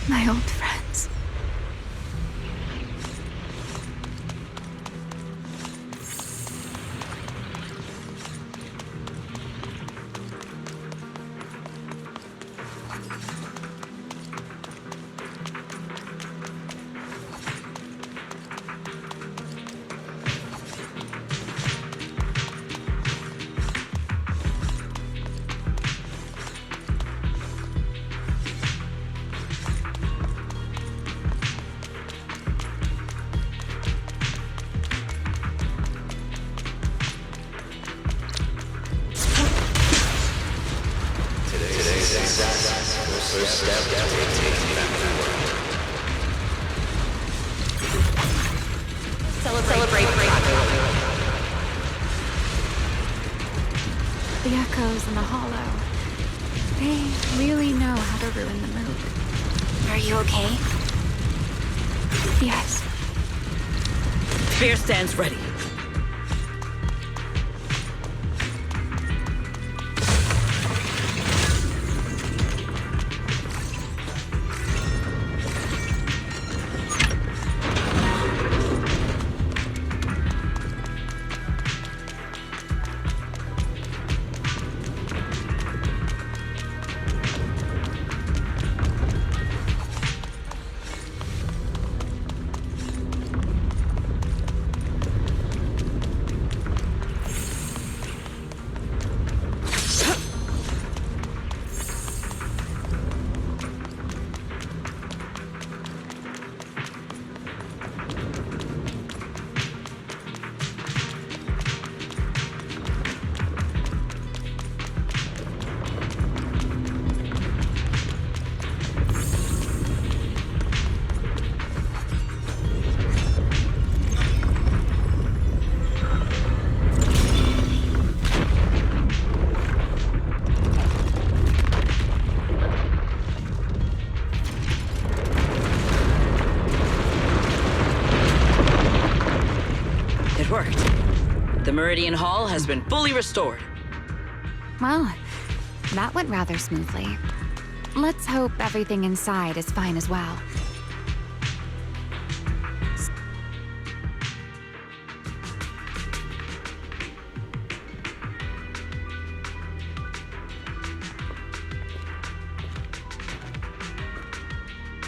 My old friends. First step toward taking back the world. Celebrate The echoes in the hollow. They really know how to ruin the mood. Are you okay? Yes. Spear stands ready. It worked. The Meridian Hall has been fully restored. Well, that went rather smoothly. Let's hope everything inside is fine as well.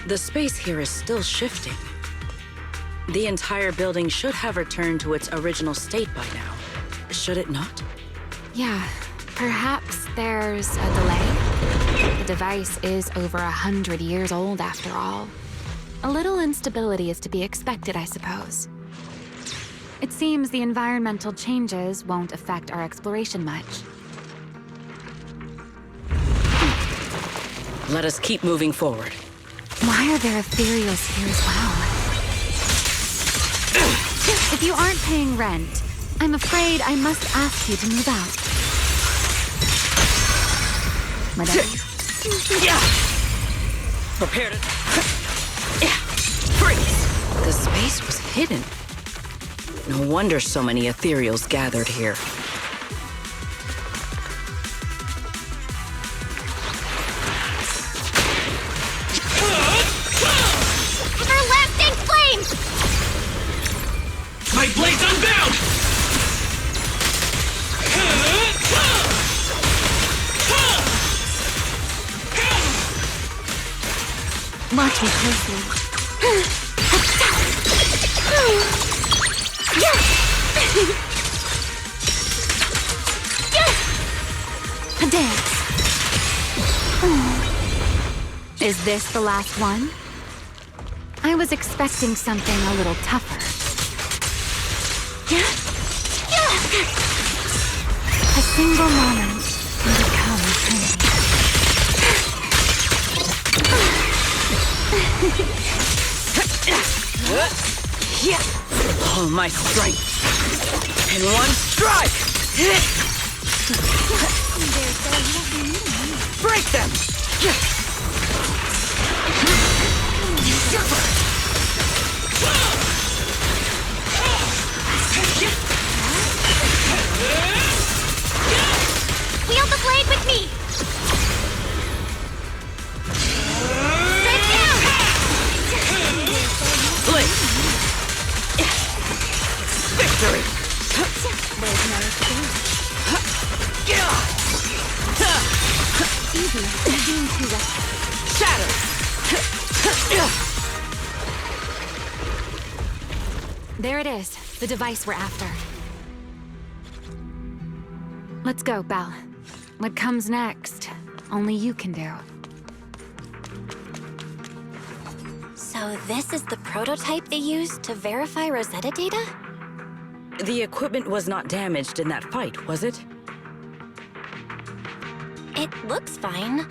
The space here is still shifting. The entire building should have returned to its original state by now. Should it not? Yeah, perhaps there's a delay. The device is over 100 years old after all. A little instability is to be expected, I suppose. It seems the environmental changes won't affect our exploration much. Let us keep moving forward. Why are there ethereals here as well? If you aren't paying rent, I'm afraid I must ask you to move out. Madame? Yeah. Prepare to... Yeah. Freeze! The space was hidden. No wonder so many ethereals gathered here. Everlasting flame! My blade's unbound! Watch me closely. A dance. Is this the last one? I was expecting something a little tougher. A single moment can become eternity. All my strength. In one strike! Break them! Wield the blade with me! Strike down! Being too rough. Shatter! There it is, the device we're after. Let's go, Belle. What comes next, only you can do. So this is the prototype they used to verify Rosetta data? The equipment was not damaged in that fight, was it? It looks fine.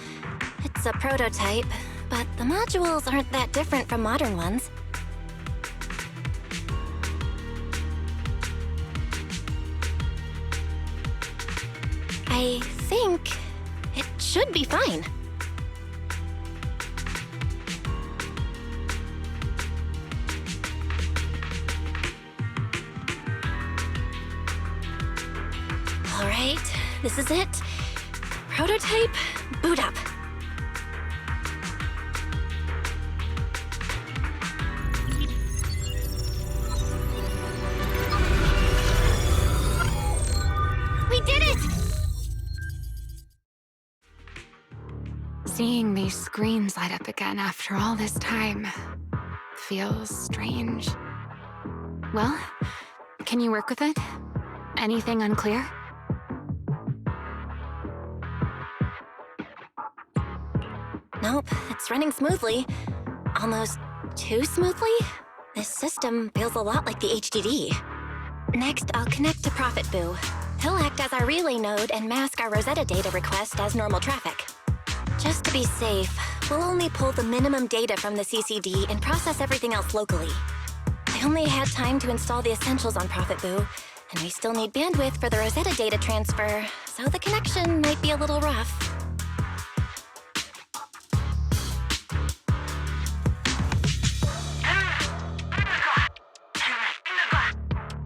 It's a prototype, but the modules aren't that different from modern ones. I think it should be fine. All right, this is it. Prototype, boot up. We did it! Seeing these screens light up again after all this time feels strange. Well, can you work with it? Anything unclear? Nope, it's running smoothly. Almost too smoothly? This system feels a lot like the HDD. Next, I'll connect to Prophet Boo. He'll act as our relay node and mask our Rosetta data request as normal traffic. Just to be safe, we'll only pull the minimum data from the CCD and process everything else locally. I only had time to install the essentials on Prophet Boo, and we still need bandwidth for the Rosetta data transfer, so the connection might be a little rough.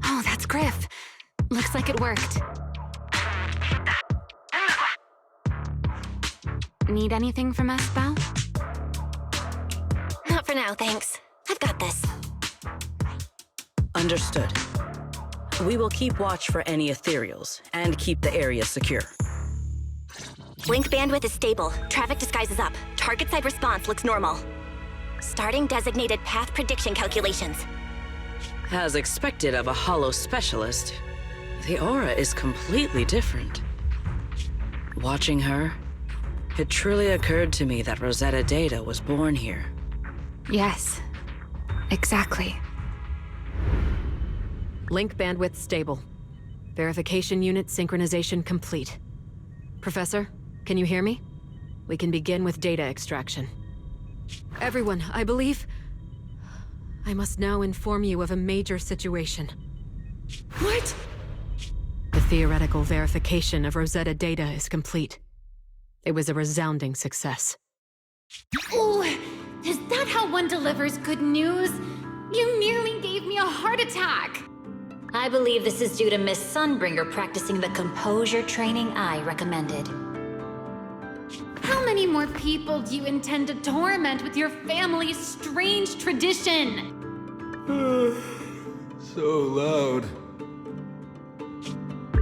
Oh, that's Griff. Looks like it worked. Need anything from us, Belle? Not for now, thanks. I've got this. Understood. We will keep watch for any ethereals and keep the area secure. Link bandwidth is stable. Traffic disguise is up. Target side response looks normal. Starting designated path prediction calculations. As expected of a holo specialist, the aura is completely different. Watching her, it truly occurred to me that Rosetta data was born here. Yes, exactly. Link bandwidth stable. Verification unit synchronization complete. Professor, can you hear me? We can begin with data extraction. Everyone, I believe... I must now inform you of a major situation. What? The theoretical verification of Rosetta data is complete. It was a resounding success. Oh, is that how one delivers good news? You nearly gave me a heart attack! I believe this is due to Miss Sunbringer practicing the composure training I recommended. How many more people do you intend to torment with your family's strange tradition? So loud.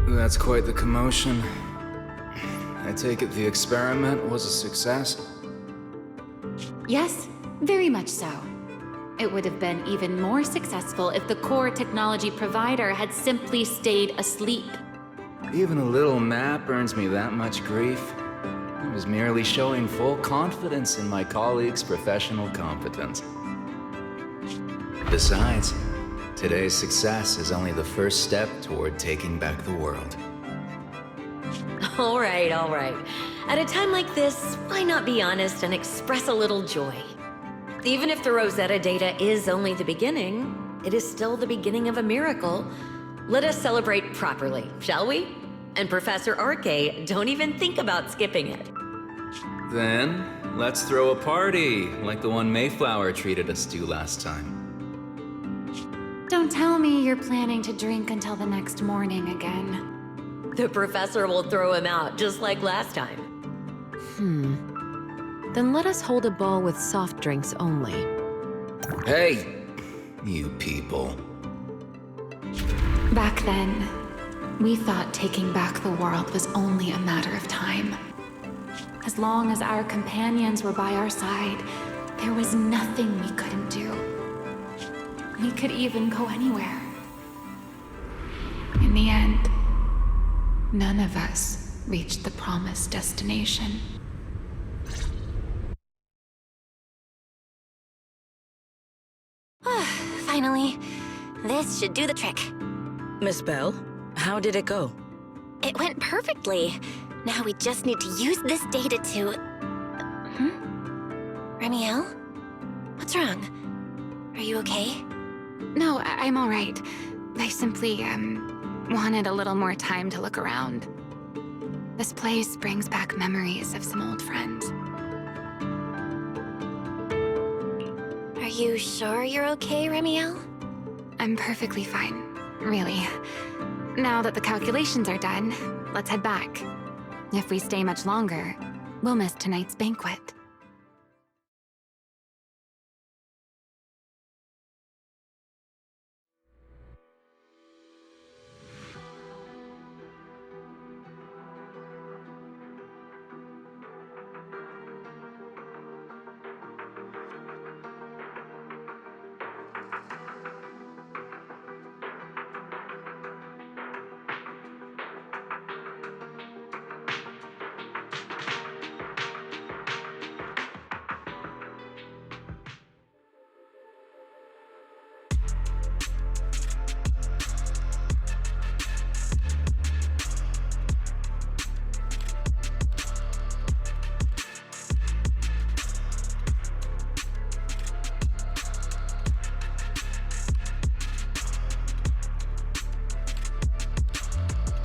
That's quite the commotion. I take it the experiment was a success? Yes, very much so. It would have been even more successful if the core technology provider had simply stayed asleep. Even a little nap earns me that much grief. I was merely showing full confidence in my colleagues' professional competence. Besides, today's success is only the first step toward taking back the world. All right, all right. At a time like this, why not be honest and express a little joy? Even if the Rosetta data is only the beginning, it is still the beginning of a miracle. Let us celebrate properly, shall we? And Professor Arke, don't even think about skipping it. Then, let's throw a party, like the one Mayflower treated us to last time. Don't tell me you're planning to drink until the next morning again. The professor will throw him out, just like last time. Then let us hold a ball with soft drinks only. Hey, you people. Back then, we thought taking back the world was only a matter of time. As long as our companions were by our side, there was nothing we couldn't do. We could even go anywhere. In the end, none of us reached the promised destination. Finally. This should do the trick. Miss Bell, how did it go? It went perfectly. Now we just need to use this data to... Remielle? What's wrong? Are you okay? No, I'm all right. I simply, wanted a little more time to look around. This place brings back memories of some old friends. Are you sure you're okay, Remielle? I'm perfectly fine, really. Now that the calculations are done, let's head back. If we stay much longer, we'll miss tonight's banquet.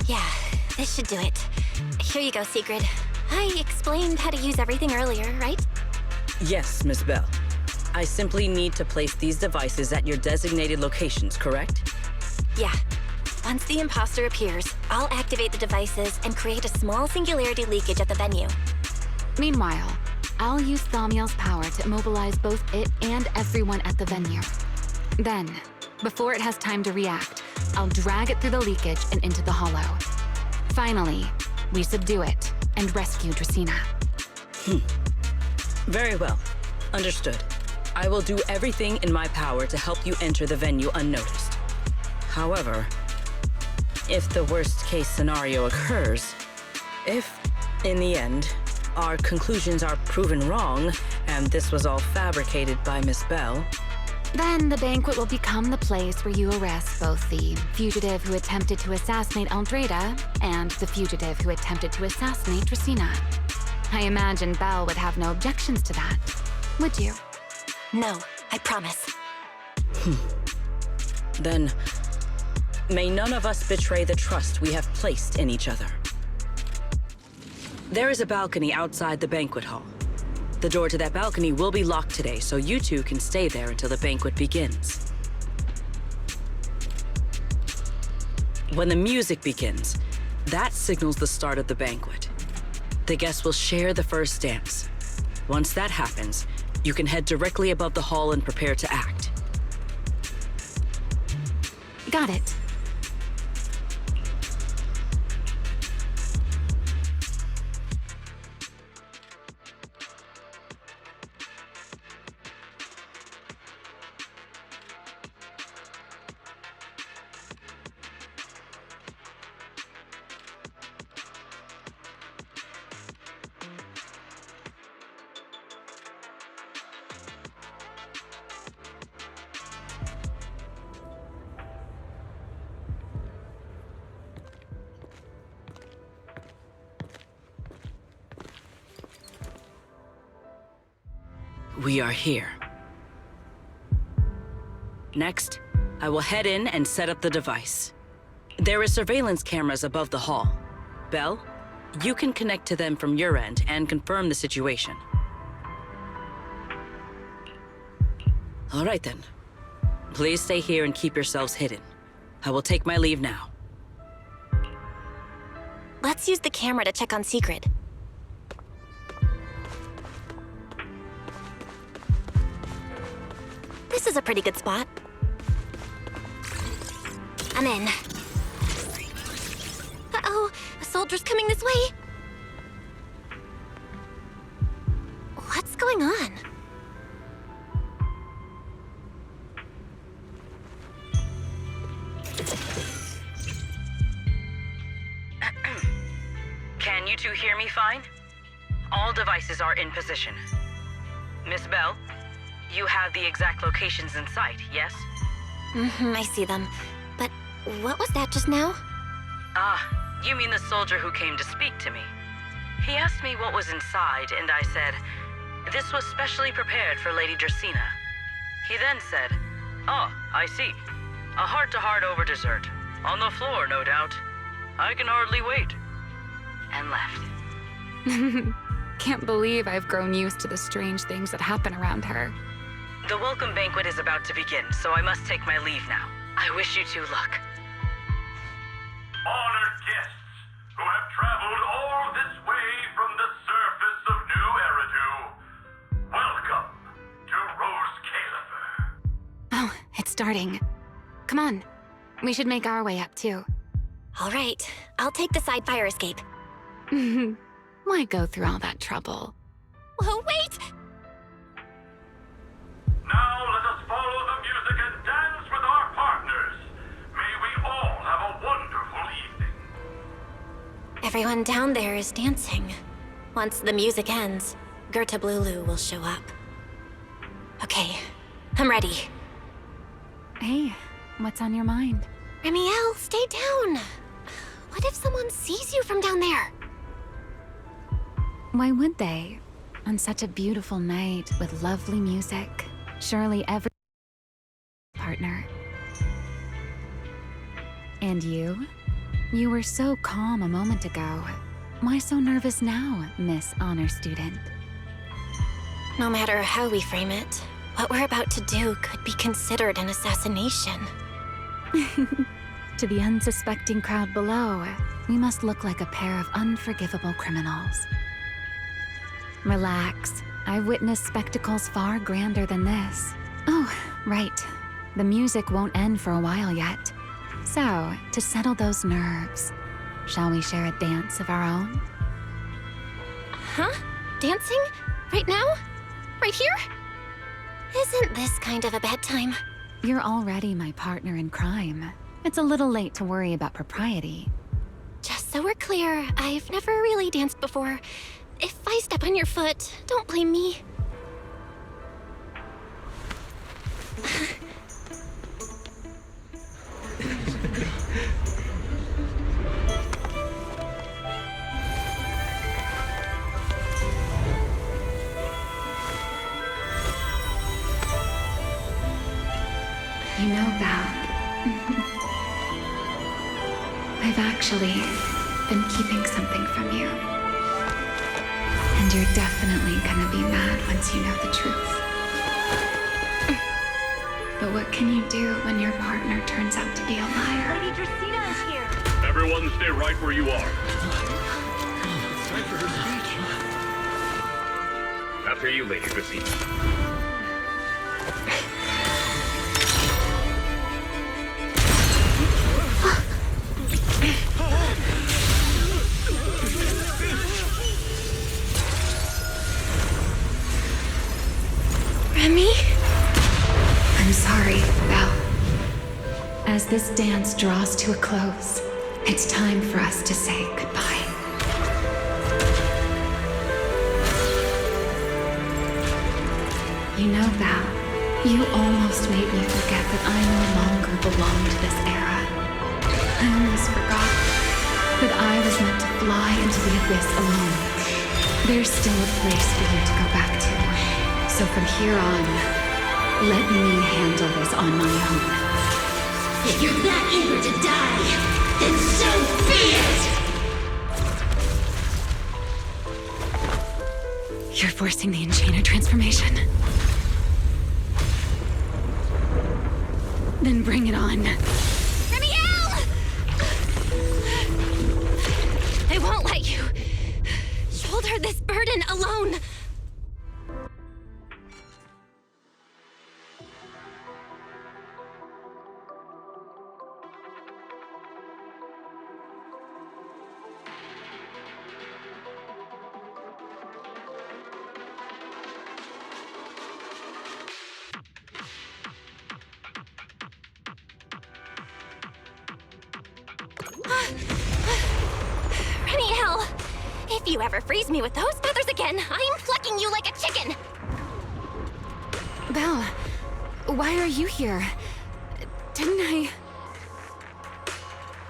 Yeah, this should do it. Here you go, Sigrid. I explained how to use everything earlier, right? Yes, Miss Bell. I simply need to place these devices at your designated locations, correct? Yeah. Once the imposter appears, I'll activate the devices and create a small singularity leakage at the venue. Meanwhile, I'll use Thaumiel's power to immobilize both it and everyone at the venue. Then, before it has time to react, I'll drag it through the leakage and into the hollow. Finally, we subdue it and rescue Dracaena. Very well. Understood. I will do everything in my power to help you enter the venue unnoticed. However, if the worst-case scenario occurs, if, in the end, our conclusions are proven wrong, and this was all fabricated by Miss Bell, Then the banquet will become the place where you arrest both the fugitive who attempted to assassinate Aldrada and the fugitive who attempted to assassinate Dracaena. I imagine Belle would have no objections to that, would you? No, I promise. then may none of us betray the trust we have placed in each other. There is a balcony outside the banquet hall. The door to that balcony will be locked today, so you two can stay there until the banquet begins. When the music begins, that signals the start of the banquet. The guests will share the first dance. Once that happens, you can head directly above the hall and prepare to act. Got it. We are here. Next, I will head in and set up the device. There are surveillance cameras above the hall. Belle, you can connect to them from your end and confirm the situation. All right then. Please stay here and keep yourselves hidden. I will take my leave now. Let's use the camera to check on Sigrid. This is a pretty good spot. I'm in. Uh-oh, a soldier's coming this way. going on? Can you two hear me fine? All devices are in position. Miss Bell, you have the exact locations in sight, yes? I see them. But what was that just now? Ah, you mean the soldier who came to speak to me. He asked me what was inside, and I said, this was specially prepared for Lady Dracaena. He then said, oh, I see. A heart-to-heart over dessert. On the floor, no doubt. I can hardly wait. And left. Can't believe I've grown used to the strange things that happen around her. The welcome banquet is about to begin, so I must take my leave now. I wish you two luck. Honored guests who have traveled all this way from the surface of New Eridu, welcome to Rose Califer. Oh, it's starting. Come on. We should make our way up, too. All right, I'll take the side fire escape. Why go through all that trouble? Whoa, wait! Now let us follow the music and dance with our partners. May we all have a wonderful evening. Everyone down there is dancing. Once the music ends, Gerta Blulu will show up. Okay, I'm ready. Hey, what's on your mind? Remielle, stay down. What if someone sees you from down there? Why would they? On such a beautiful night with lovely music, surely every partner. And you? You were so calm a moment ago. Why so nervous now, Miss Honor Student? No matter how we frame it, what we're about to do could be considered an assassination. To the unsuspecting crowd below, we must look like a pair of unforgivable criminals. Relax. I've witnessed spectacles far grander than this. Oh, right. The music won't end for a while yet. So, to settle those nerves, shall we share a dance of our own? Huh? Dancing? Right now? Right here? Isn't this kind of a bad time? You're already my partner in crime. It's a little late to worry about propriety. Just so we're clear, I've never really danced before. If I step on your foot, don't blame me. You know, Val, I've actually been keeping something from you. And you're definitely gonna be mad once you know the truth. But what can you do when your partner turns out to be a liar? Lady Dracaena is here. Everyone stay right where you are. It's time for her speech. After you, Lady Dracaena. Remy? I'm sorry, Val. As this dance draws to a close, it's time for us to say goodbye. You know, Val, you almost made me forget that I no longer belong to this era. I almost forgot that I was meant to fly into the abyss alone. There's still a place for you to go back to. So from here on, let me handle this on my own. If you're that eager to die, then so be it! You're forcing the Enchanter transformation. Then bring it on. Remielle! I won't let you shoulder this burden alone. Remielle, if you ever freeze me with those feathers again, I'm plucking you like a chicken! Belle, why are you here? Didn't I...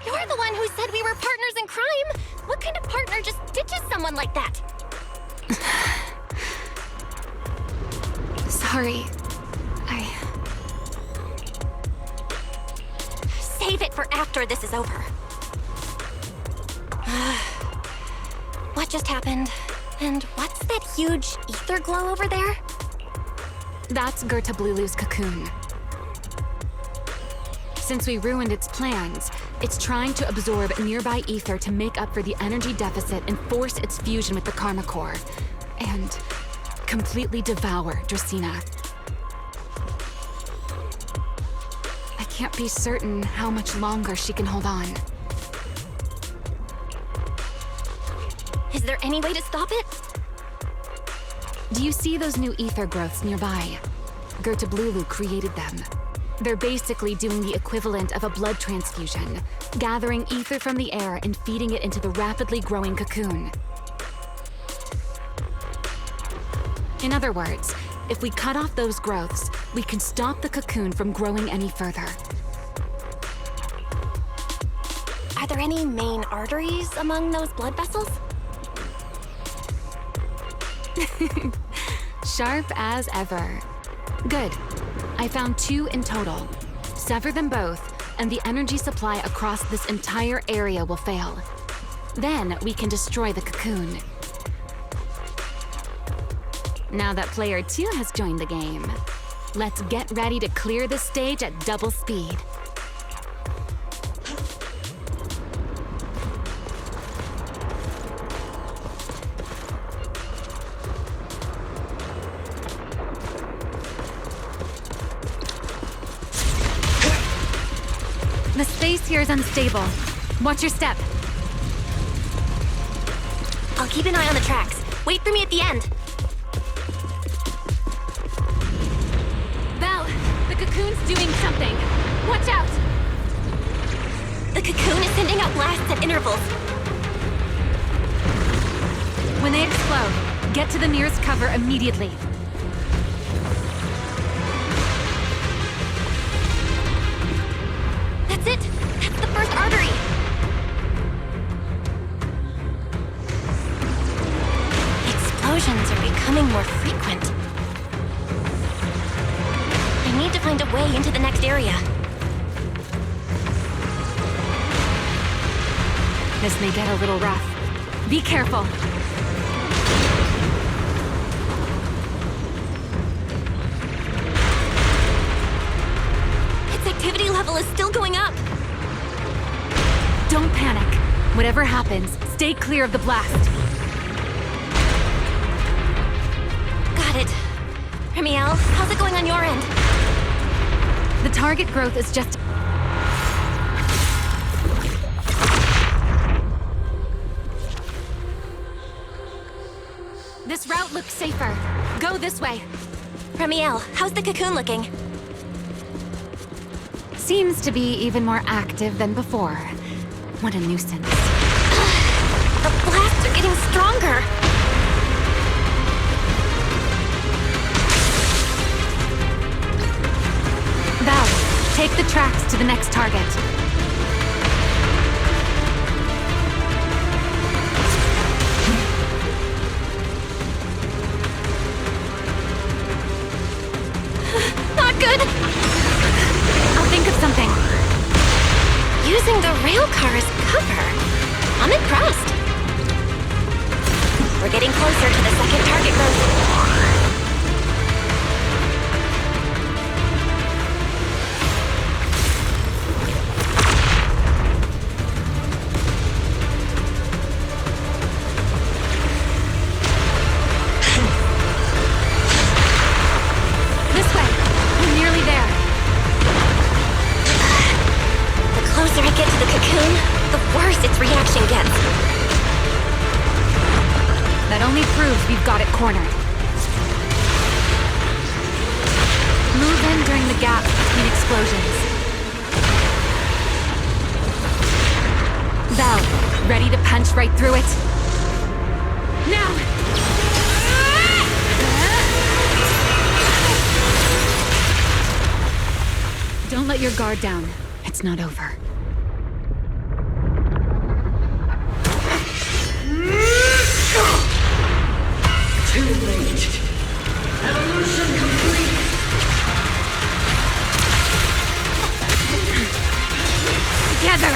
You're the one who said we were partners in crime! What kind of partner just ditches someone like that? Sorry. Save it for after this is over. What just happened? And what's that huge ether glow over there? That's Gertablulu's cocoon. Since we ruined its plans, it's trying to absorb nearby ether to make up for the energy deficit and force its fusion with the Karma Core. And completely devour Dracena. I can't be certain how much longer she can hold on. Is there any way to stop it? Do you see those new ether growths nearby? Gertablulu created them. They're basically doing the equivalent of a blood transfusion, gathering ether from the air and feeding it into the rapidly growing cocoon. In other words, if we cut off those growths, we can stop the cocoon from growing any further. Are there any main arteries among those blood vessels? Sharp as ever. Good. I found 2 in total. Sever them both, and the energy supply across this entire area will fail. Then we can destroy the cocoon. Now that player 2 has joined the game, let's get ready to clear the stage at double speed. The space here is unstable. Watch your step. I'll keep an eye on the tracks. Wait for me at the end. Belle, the cocoon's doing something. Watch out! The cocoon is sending out blasts at intervals. When they explode, get to the nearest cover immediately. That's it! That's the first artery! Explosions are becoming more frequent. I need to find a way into the next area. This may get a little rough. Be careful. Its activity level is still going up. Don't panic. Whatever happens, stay clear of the blast. Got it. Remielle, how's it going on your end? The target growth is just... This route looks safer. Go this way. Remielle, how's the cocoon looking? Seems to be even more active than before. What a nuisance. The blasts are getting stronger. Val, take the tracks to the next target. Not good! I'll think of something. Using the rail car as cover. I'm impressed. We're getting closer to the second target growth. This way. We're nearly there. The closer I get to the cocoon, the worse its reaction gets. That only proves we've got it cornered. Move in during the gaps between explosions. punch right through it. Now! Don't let your guard down. It's not over. Too late. Evolution complete. Together!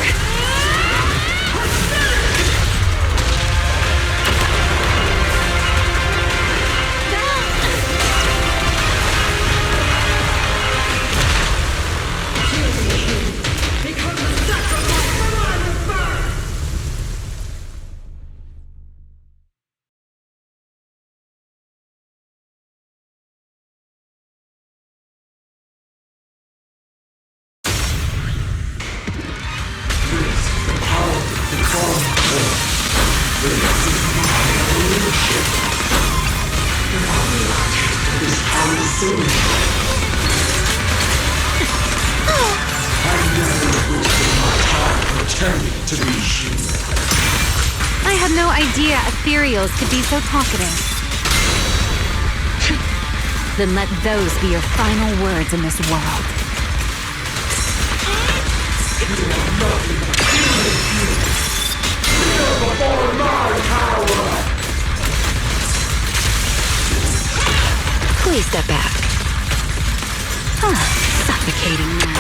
Become the sacrifice for my rebirth. I had no idea ethereals could be so talkative. Then let those be your final words in this world. Please step back. Suffocating now.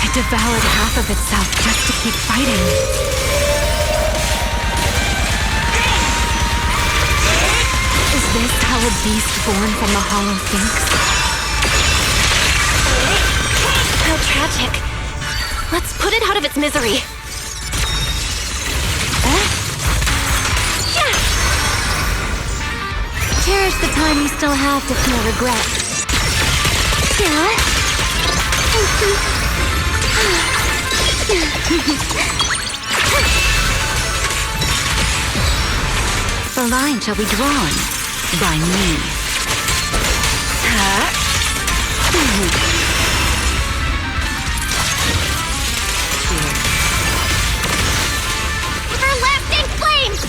It devoured half of itself just to keep fighting. Is this how a beast born from the Hollow thinks? How tragic. Let's put it out of its misery. Cherish the time you still have to feel regret. The line shall be drawn by me. Everlasting flames!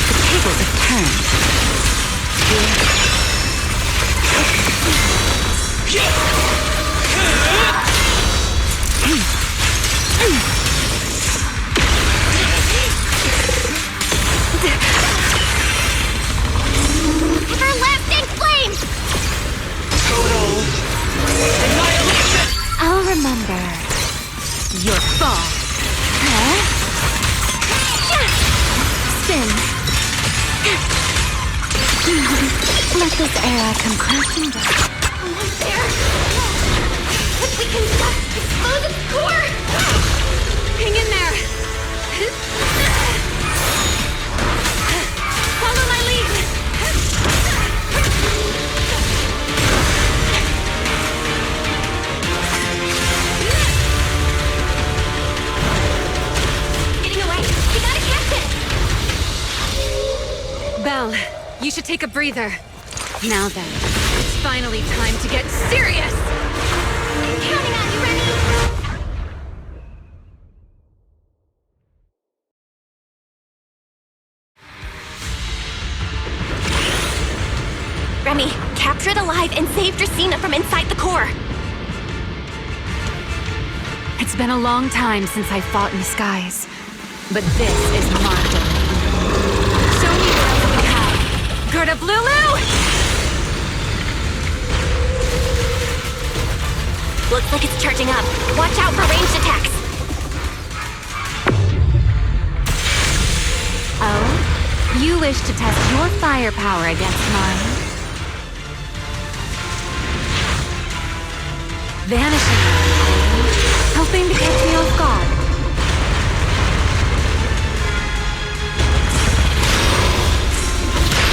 The tables have turned. Everlasting flames! I'll remember your fall. Spin. Let this era come crashing down. Almost there. If we can just expose its core! Hang in there. Follow my lead. Getting away! We gotta catch it! Belle, you should take a breather. Now then, it's finally time to get serious! Counting on you, Remy! Remy, capture it alive and save Dracena from inside the core! It's been a long time since I fought in the skies, but this is my domain. Show me what else we have. Gird up, Lulu! Looks like it's charging up. Watch out for ranged attacks! Oh? You wish to test your firepower against mine? Vanishing. hoping to catch me off guard.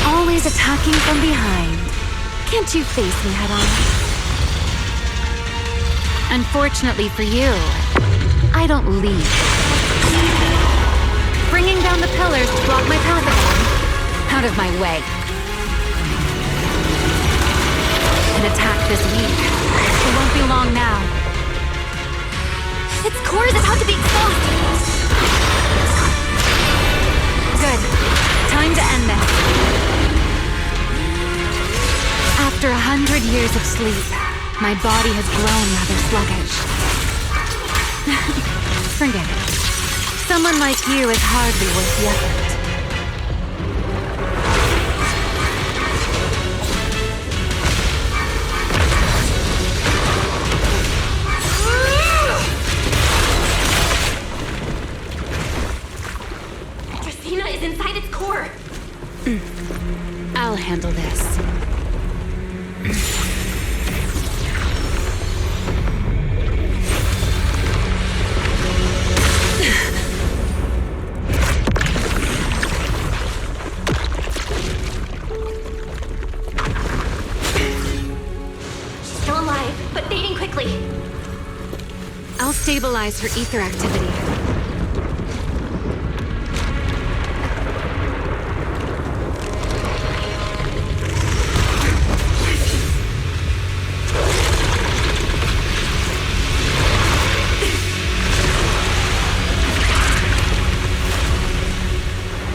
Always attacking from behind. Can't you face me head on? Unfortunately for you, I don't leave. Bringing down the pillars to block my path again. Out of my way. An attack this week. It won't be long now. Its core is about to be exposed! Good. Time to end this. After 100 years of sleep, my body has grown rather sluggish. Forget it. Someone like you is hardly worth the effort. Dracena is inside its core! I'll handle this. I'll stabilize her ether activity.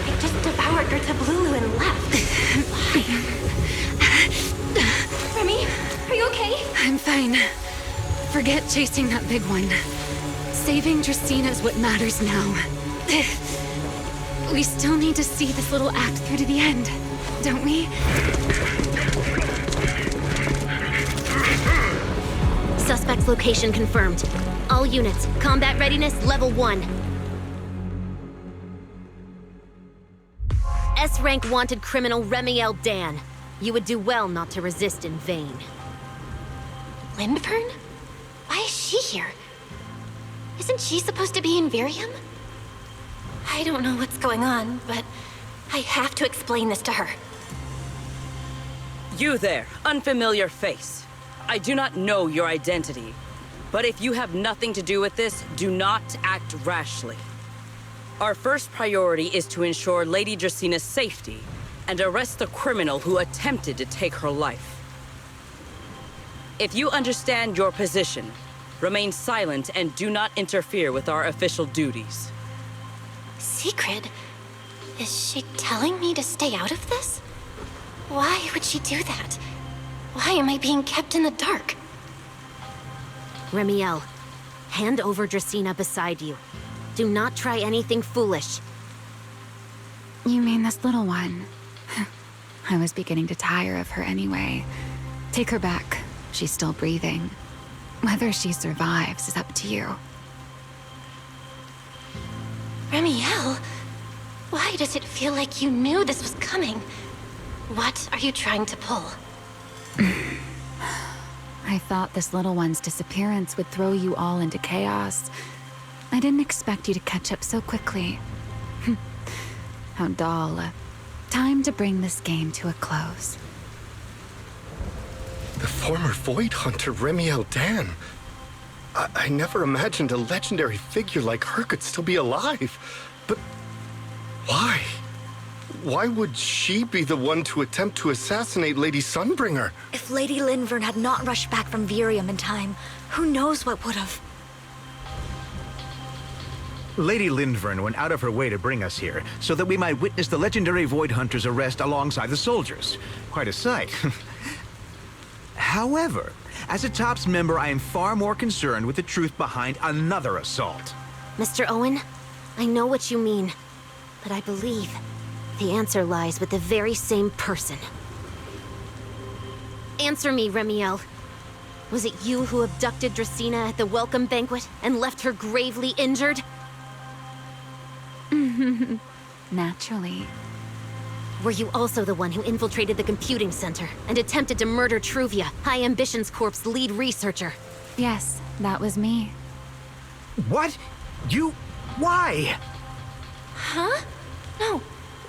It just devoured her Tablulu and left. Remy, are you okay? I'm fine. Forget chasing that big one. Saving Dracena is what matters now. We still need to see this little act through to the end, don't we? Suspect's location confirmed. All units, combat readiness level 1. S-rank wanted criminal Remielle Dan. You would do well not to resist in vain. Lindburn? Why is she here? Isn't she supposed to be in Virium? I don't know what's going on, but I have to explain this to her. You there, unfamiliar face. I do not know your identity, but if you have nothing to do with this, do not act rashly. Our first priority is to ensure Lady Dracena's safety and arrest the criminal who attempted to take her life. If you understand your position, remain silent and do not interfere with our official duties. Secret? Is she telling me to stay out of this? Why would she do that? Why am I being kept in the dark? Remielle, hand over Dracena beside you. Do not try anything foolish. You mean this little one? I was beginning to tire of her anyway. Take her back. She's still breathing. Whether she survives is up to you. Remielle? Why does it feel like you knew this was coming? What are you trying to pull? I thought this little one's disappearance would throw you all into chaos. I didn't expect you to catch up so quickly. How dull. Time to bring this game to a close. The former Void Hunter Remielle Dan. I never imagined a legendary figure like her could still be alive. But why? Why would she be the one to attempt to assassinate Lady Sunbringer? If Lady Lindburn had not rushed back from Virium in time, who knows what would have. Lady Lindburn went out of her way to bring us here, so that we might witness the legendary Void Hunter's arrest alongside the soldiers. Quite a sight. However, as a TOPS member, I am far more concerned with the truth behind another assault. Mr. Owen, I know what you mean, but I believe the answer lies with the very same person. Answer me, Remielle. Was it you who abducted Dracena at the welcome banquet and left her gravely injured? Naturally. Were you also the one who infiltrated the computing center and attempted to murder Truvia, High Ambitions Corp's lead researcher? Yes, that was me. What? You... why? Huh? No.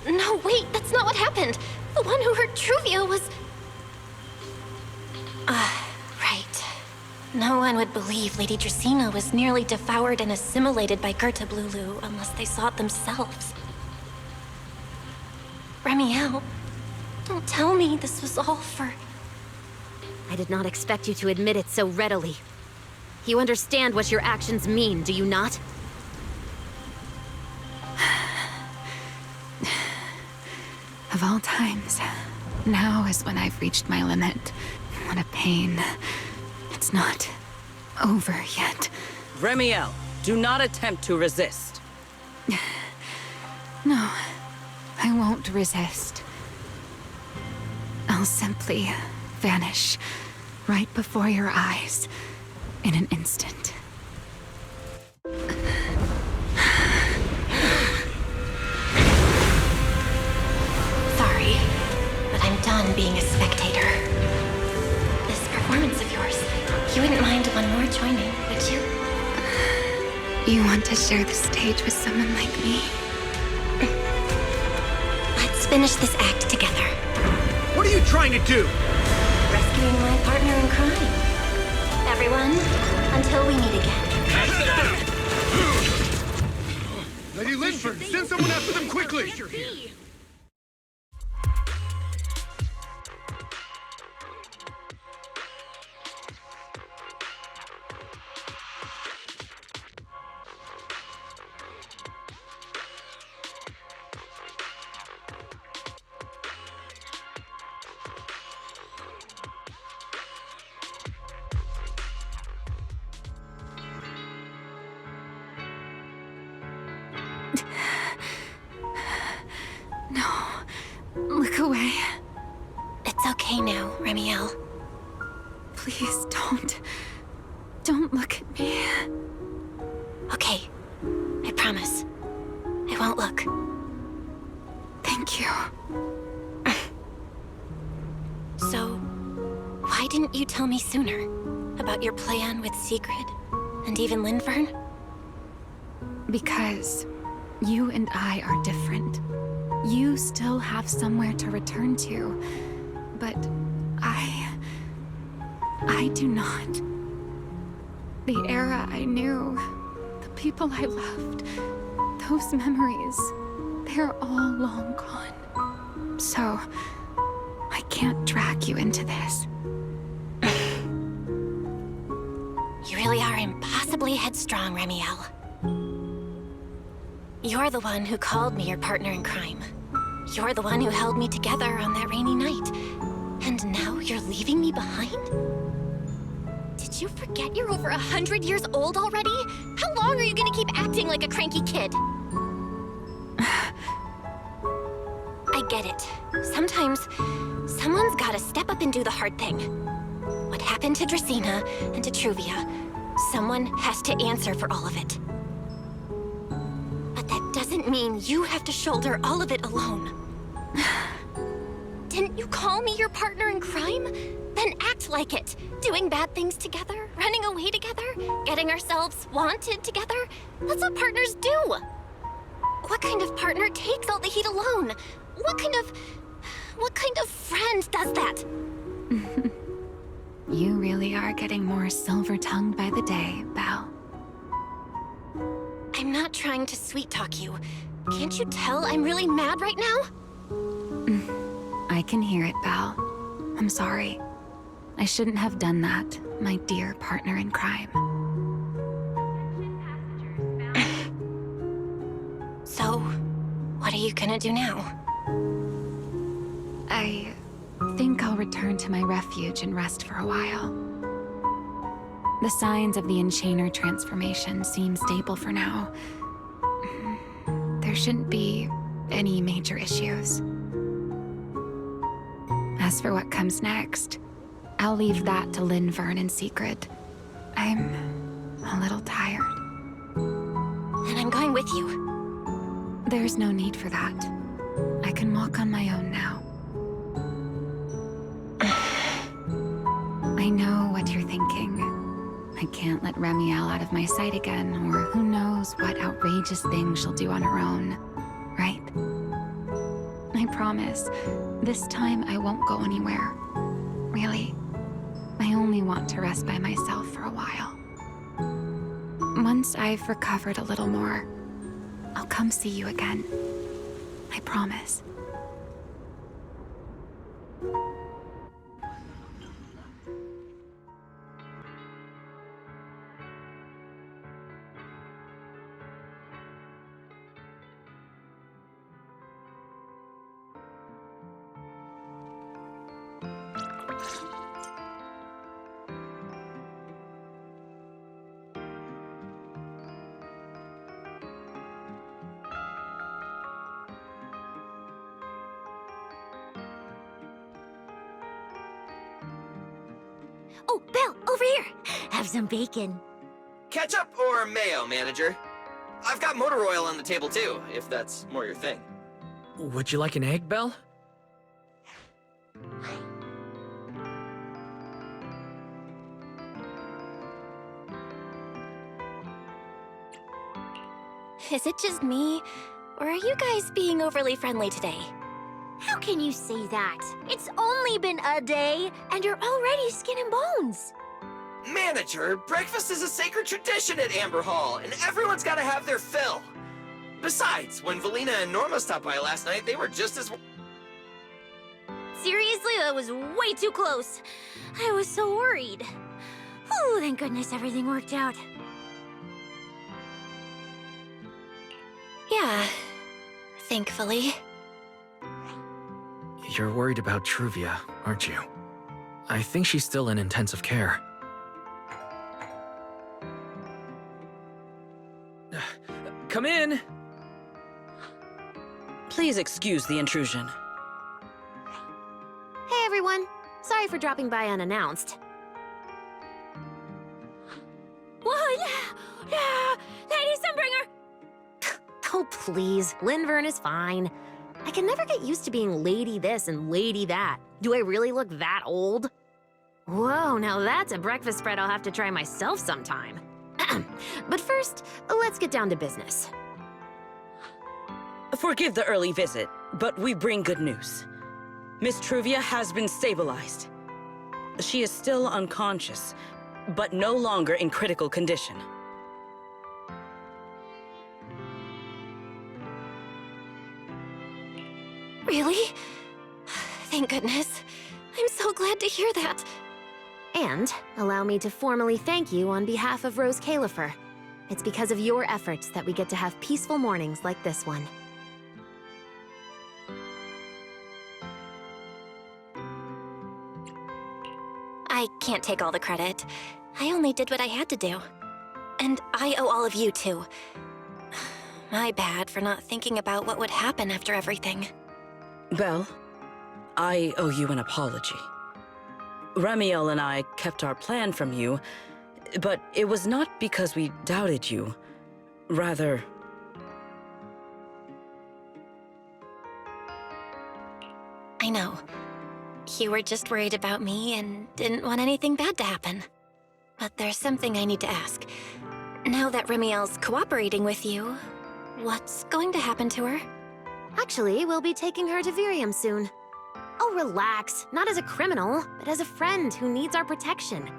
No, wait, that's not what happened. The one who hurt Truvia was... right. No one would believe Lady Dracaena was nearly devoured and assimilated by Gerta Blulu unless they saw it themselves. Remielle, don't tell me this was all for... I did not expect you to admit it so readily. You understand what your actions mean, do you not? Of all times, now is when I've reached my limit. What a pain. It's not over yet. Remielle, do not attempt to resist. No, I won't resist. I'll simply vanish right before your eyes in an instant. Sorry, but I'm done being a spectator. This performance of yours, you wouldn't mind one more joining, would you? You want to share the stage with someone like me? Let's finish this act together. What are you trying to do? Rescuing my partner in crime. Everyone, until we meet again. Lady Linford, send someone after them quickly! No, look away. It's okay now, Remielle. Please don't. Don't look at me. Okay, I promise. I won't look. Thank you. So, why didn't you tell me sooner about your plan with Sigrid and even Linfern? Because you and I are different. You still have somewhere to return to, but I do not. The era I knew, the people I loved, those memories, they're all long gone. So, I can't drag you into this. You really are impossibly headstrong, Remielle. You're the one who called me your partner in crime. You're the one who held me together on that rainy night. And now you're leaving me behind? Did you forget you're over 100 years old already? How long are you gonna keep acting like a cranky kid? I get it. Sometimes, someone's gotta step up and do the hard thing. What happened to Dracaena and to Truvia, someone has to answer for all of it. But that doesn't mean you have to shoulder all of it alone. Didn't you call me your partner in crime? Then act like it. Doing bad things together, running away together, getting ourselves wanted together. That's what partners do. What kind of partner takes all the heat alone? What kind of friend does that? You really are getting more silver-tongued by the day, Belle. I'm not trying to sweet-talk you. Can't you tell I'm really mad right now? I can hear it, Belle. I'm sorry. I shouldn't have done that, my dear partner in crime. So, what are you gonna do now? I think I'll return to my refuge and rest for a while. The signs of the Enchainer transformation seem stable for now. There shouldn't be any major issues. As for what comes next, I'll leave that to Linfern and Sigrid. I'm a little tired. And I'm going with you. There's no need for that. I can walk on my own now. I know what you're thinking. I can't let Remielle out of my sight again, or who knows what outrageous thing she'll do on her own, right? I promise, this time I won't go anywhere. Really. I only want to rest by myself for a while. Once I've recovered a little more, I'll come see you again. I promise. Oh, Belle, over here! Have some bacon. Ketchup or mayo, manager? I've got motor oil on the table too, if that's more your thing. Would you like an egg, Belle? Is it just me? Or are you guys being overly friendly today? How can you say that? It's only been a day, and you're already skin and bones. Manager, breakfast is a sacred tradition at Amber Hall, and everyone's gotta have their fill. Besides, when Valina and Norma stopped by last night, they were just as... Seriously, that was way too close. I was so worried. Whew, thank goodness everything worked out. Yeah, thankfully. You're worried about Truvia, aren't you? I think she's still in intensive care. Come in! Please excuse the intrusion. Hey everyone! Sorry for dropping by unannounced. Whoa, Lady Sunbringer! Oh please, Linvern is fine. I can never get used to being lady this and lady that. Do I really look that old? Whoa, now that's a breakfast spread I'll have to try myself sometime. But first, let's get down to business. Forgive the early visit, but we bring good news. Miss Truvia has been stabilized. She is still unconscious, but no longer in critical condition. Really? Thank goodness. I'm so glad to hear that. And allow me to formally thank you on behalf of Rose Califer. It's because of your efforts that we get to have peaceful mornings like this one. I can't take all the credit. I only did what I had to do. And I owe all of you too. My bad for not thinking about what would happen after everything. Belle, I owe you an apology. Remielle and I kept our plan from you, but it was not because we doubted you. Rather... I know. You were just worried about me and didn't want anything bad to happen. But there's something I need to ask. Now that Remielle's cooperating with you, what's going to happen to her? Actually, we'll be taking her to Virium soon. Oh, relax. Not as a criminal, but as a friend who needs our protection.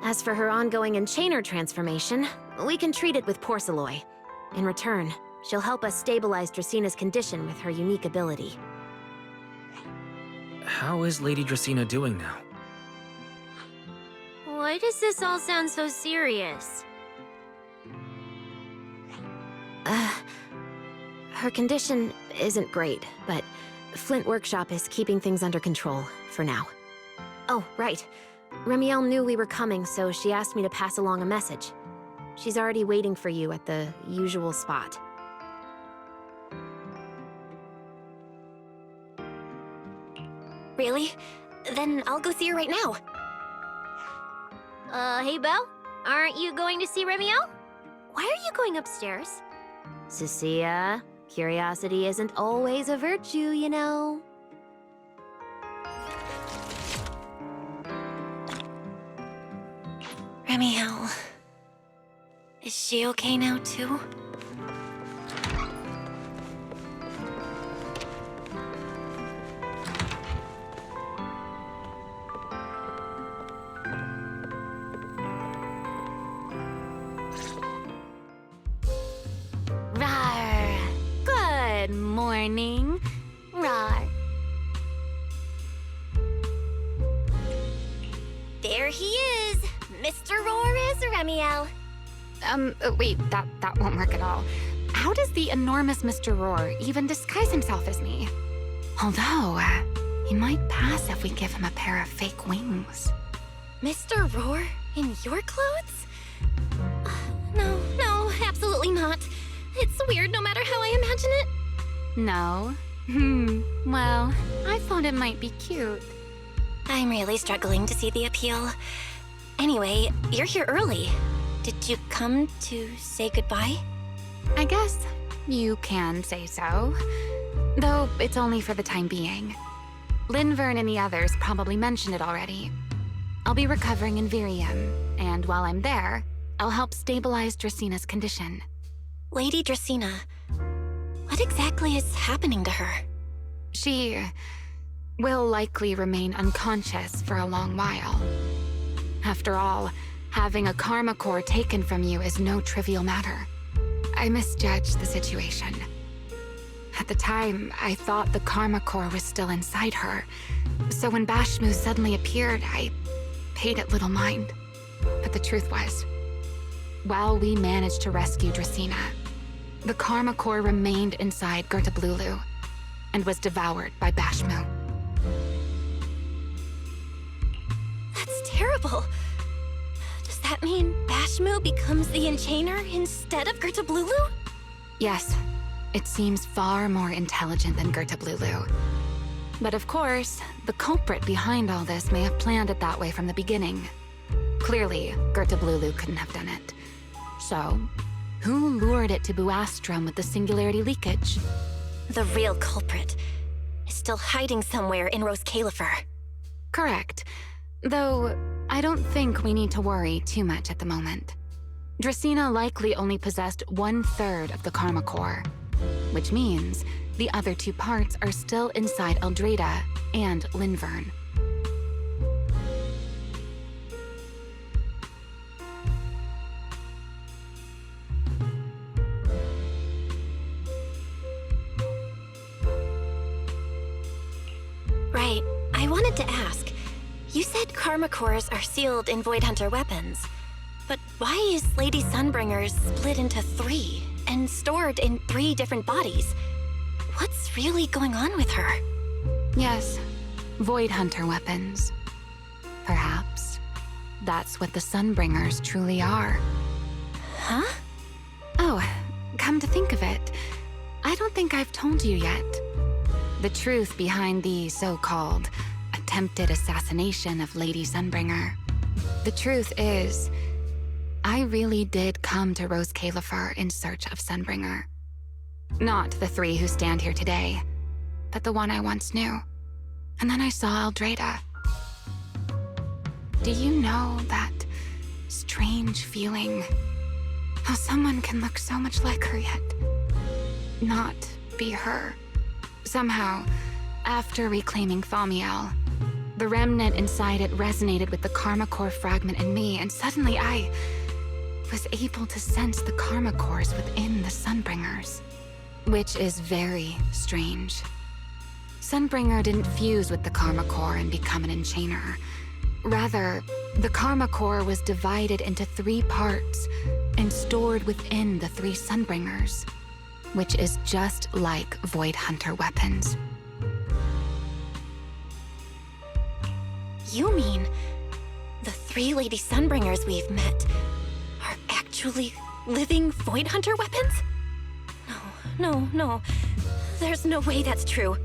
As for her ongoing Enchainer transformation, we can treat it with Porcelloy. In return, she'll help us stabilize Dracina's condition with her unique ability. How is Lady Dracina doing now? Why does this all sound so serious? Her condition isn't great, but Flint Workshop is keeping things under control, for now. Oh, right. Remielle knew we were coming, so she asked me to pass along a message. She's already waiting for you at the usual spot. Really? Then I'll go see her right now. Hey Belle? Aren't you going to see Remielle? Why are you going upstairs? Cecilia, curiosity isn't always a virtue, you know. Remielle. Is she okay now, too? Rawr. Good morning. Rawr. There he is, Mr. Remielle. Wait, that won't work at all. How does the enormous Mr. Roar even disguise himself as me? Although, he might pass if we give him a pair of fake wings. Mr. Roar in your clothes? No, absolutely not. It's weird no matter how I imagine it. No? Well, I thought it might be cute. I'm really struggling to see the appeal. Anyway, you're here early. Did you come to say goodbye? I guess you can say so. Though it's only for the time being. Linvern and the others probably mentioned it already. I'll be recovering in Virium, and while I'm there, I'll help stabilize Dracina's condition. Lady Dracina, what exactly is happening to her? She will likely remain unconscious for a long while. After all, having a karma core taken from you is no trivial matter. I misjudged the situation. At the time, I thought the karma core was still inside her. So when Bashmu suddenly appeared, I paid it little mind. But the truth was, while we managed to rescue Dracina, the karma core remained inside Gertablulu and was devoured by Bashmu. That's terrible. Does that mean Bashmu becomes the Enchainer instead of Gertablulu? Yes, it seems far more intelligent than Gertablulu. But of course, the culprit behind all this may have planned it that way from the beginning. Clearly, Gertablulu couldn't have done it. So, who lured it to Buastrum with the singularity leakage? The real culprit is still hiding somewhere in Rose Califer. Correct. Though, I don't think we need to worry too much at the moment. Dracina likely only possessed 1/3 of the karma core, which means the other 2 parts are still inside Eldrada and Linvern. Right. I wanted to ask. You said karma cores are sealed in Void Hunter weapons. But why is Lady Sunbringer's split into 3 and stored in 3 different bodies? What's really going on with her? Yes, Void Hunter weapons. Perhaps that's what the Sunbringers truly are. Huh? Oh, come to think of it, I don't think I've told you yet. The truth behind the so-called attempted assassination of Lady Sunbringer. The truth is, I really did come to Rose Califer in search of Sunbringer. Not the 3 who stand here today, but the one I once knew. And then I saw Eldrada. Do you know that strange feeling? How someone can look so much like her yet not be her. Somehow, after reclaiming Thaumiel, the remnant inside it resonated with the karma core fragment in me, and suddenly I was able to sense the karma cores within the Sunbringers. Which is very strange. Sunbringer didn't fuse with the karma core and become an enchainer. Rather, the karma core was divided into 3 parts and stored within the 3 Sunbringers, which is just like Void Hunter weapons. You mean the 3 Lady Sunbringers we've met are actually living Void Hunter weapons? No. There's no way that's true.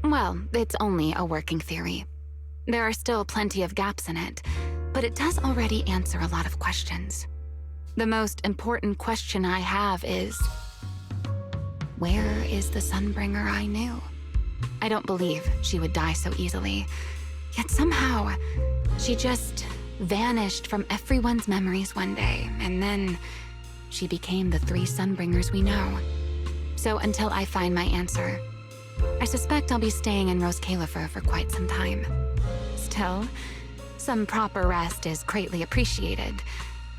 Well, it's only a working theory. There are still plenty of gaps in it, but it does already answer a lot of questions. The most important question I have is, where is the Sunbringer I knew? I don't believe she would die so easily. Yet somehow, she just vanished from everyone's memories one day, and then she became the 3 Sunbringers we know. So until I find my answer, I suspect I'll be staying in Rose Califer for quite some time. Still, some proper rest is greatly appreciated,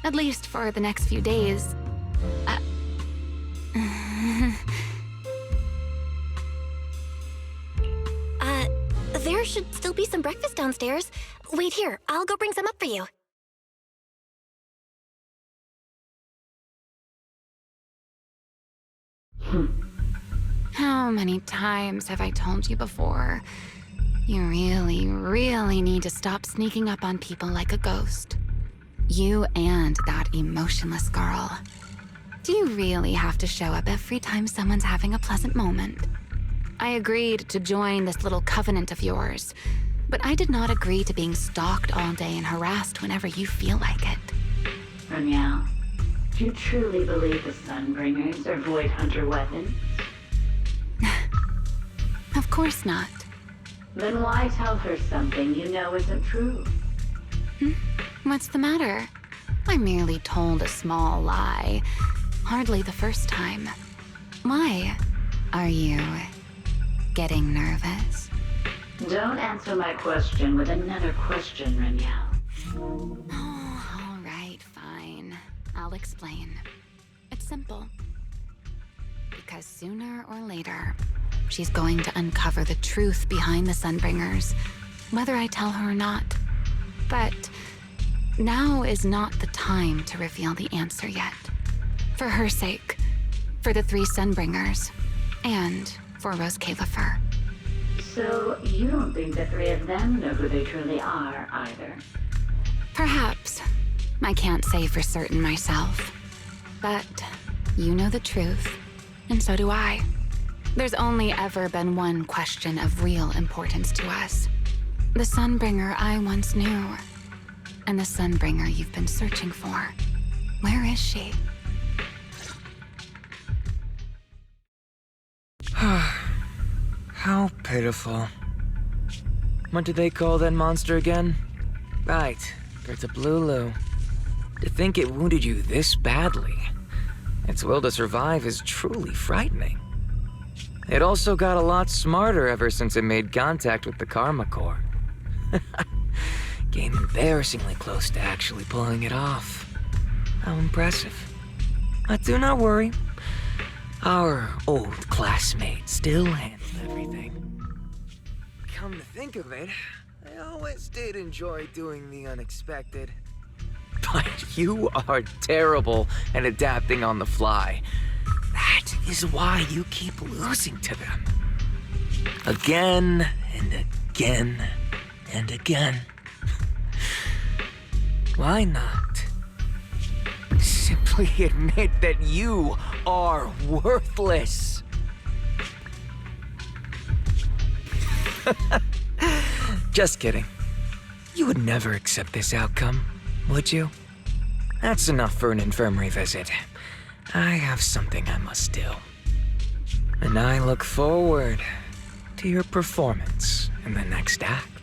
at least for the next few days. There should still be some breakfast downstairs. Wait here, I'll go bring some up for you. How many times have I told you before? You really, really need to stop sneaking up on people like a ghost. You and that emotionless girl. Do you really have to show up every time someone's having a pleasant moment? I agreed to join this little covenant of yours, but I did not agree to being stalked all day and harassed whenever you feel like it. Remielle, do you truly believe the Sunbringers are Void Hunter weapons? Of course not. Then why tell her something you know isn't true? What's the matter? I merely told a small lie. Hardly the first time. Why? Are you getting nervous? Don't answer my question with another question, Remielle. Oh, all right, fine. I'll explain. It's simple. Because sooner or later, she's going to uncover the truth behind the Sunbringers, whether I tell her or not. But now is not the time to reveal the answer yet. For her sake, for the 3 Sunbringers, and for Rose Califer. So you don't think the 3 of them know who they truly are, either? Perhaps. I can't say for certain myself. But you know the truth, and so do I. There's only ever been one question of real importance to us. The Sunbringer I once knew, and the Sunbringer you've been searching for. Where is she? How pitiful. What do they call that monster again? Right, there's a Blulu. To think it wounded you this badly. Its will to survive is truly frightening. It also got a lot smarter ever since it made contact with the Karma Core. Came embarrassingly close to actually pulling it off. How impressive. But do not worry. Our old classmate still handled everything. Come to think of it, I always did enjoy doing the unexpected. But you are terrible at adapting on the fly. That is why you keep losing to them. Again and again and again. Why not? Simply admit that you are worthless. Just kidding. You would never accept this outcome, would you? That's enough for an infirmary visit. I have something I must do. And I look forward to your performance in the next act.